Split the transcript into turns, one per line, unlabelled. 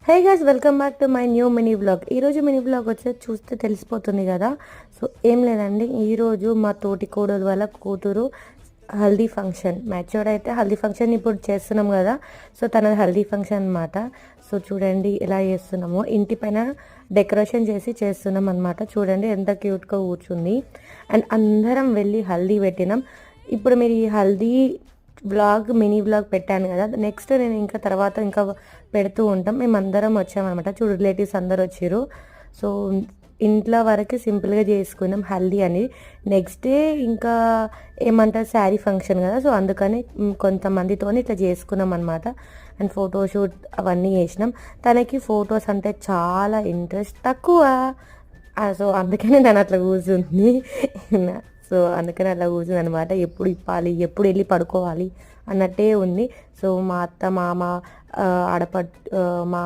Hey guys, welcome back to my new mini vlog. ఈరోజు mini vlog వచ్చేసి చూస్తే తెలిసిపోతుంది కదా. సో ఏం లేదండి, ఈరోజు మా తోటి కోడలు వాళ్ళ కూతురు హల్దీ ఫంక్షన్. మ్యాచ్యూర్డ్ అయితే హల్దీ ఫంక్షన్ ఇప్పుడు చేస్తున్నాం కదా. సో తనది హల్దీ ఫంక్షన్ అనమాట. సో చూడండి ఎలా చేస్తున్నామో, ఇంటి పైన డెకరేషన్ చేస్తున్నాం అనమాట. చూడండి ఎంత క్యూట్గా కూర్చుంది. అండ్ అందరం వెళ్ళి హల్దీ పెట్టినాం. ఇప్పుడు మీరు ఈ హల్దీ వ్లాగ్ మినీ వ్లాగ్ పెట్టాను కదా, నెక్స్ట్ నేను ఇంకా తర్వాత ఇంకా పెడుతూ ఉంటాం. మేము అందరం వచ్చామన్నమాట. చూడు, రిలేటివ్స్ అందరు వచ్చారు. సో ఇంట్లో వరకు సింపుల్గా చేసుకున్నాం హల్దీ అని. నెక్స్ట్ డే ఇంకా ఏమంటారు, శారీ ఫంక్షన్ కదా. సో అందుకని కొంతమందితో ఇట్లా చేసుకున్నాం అనమాట. అండ్ ఫోటోషూట్ అవన్నీ చేసినాం. తనకి ఫొటోస్ అంటే చాలా ఇంట్రెస్ట్ తక్కువ. సో అందుకనే తను అట్లా కూర్చుంది. సో అందుకని అట్లా కూర్చుంది అనమాట. ఎప్పుడు ఇప్పాలి, ఎప్పుడు వెళ్ళి పడుకోవాలి అన్నట్టే ఉంది. సో మా అత్త మామ ఆడపడ్ మా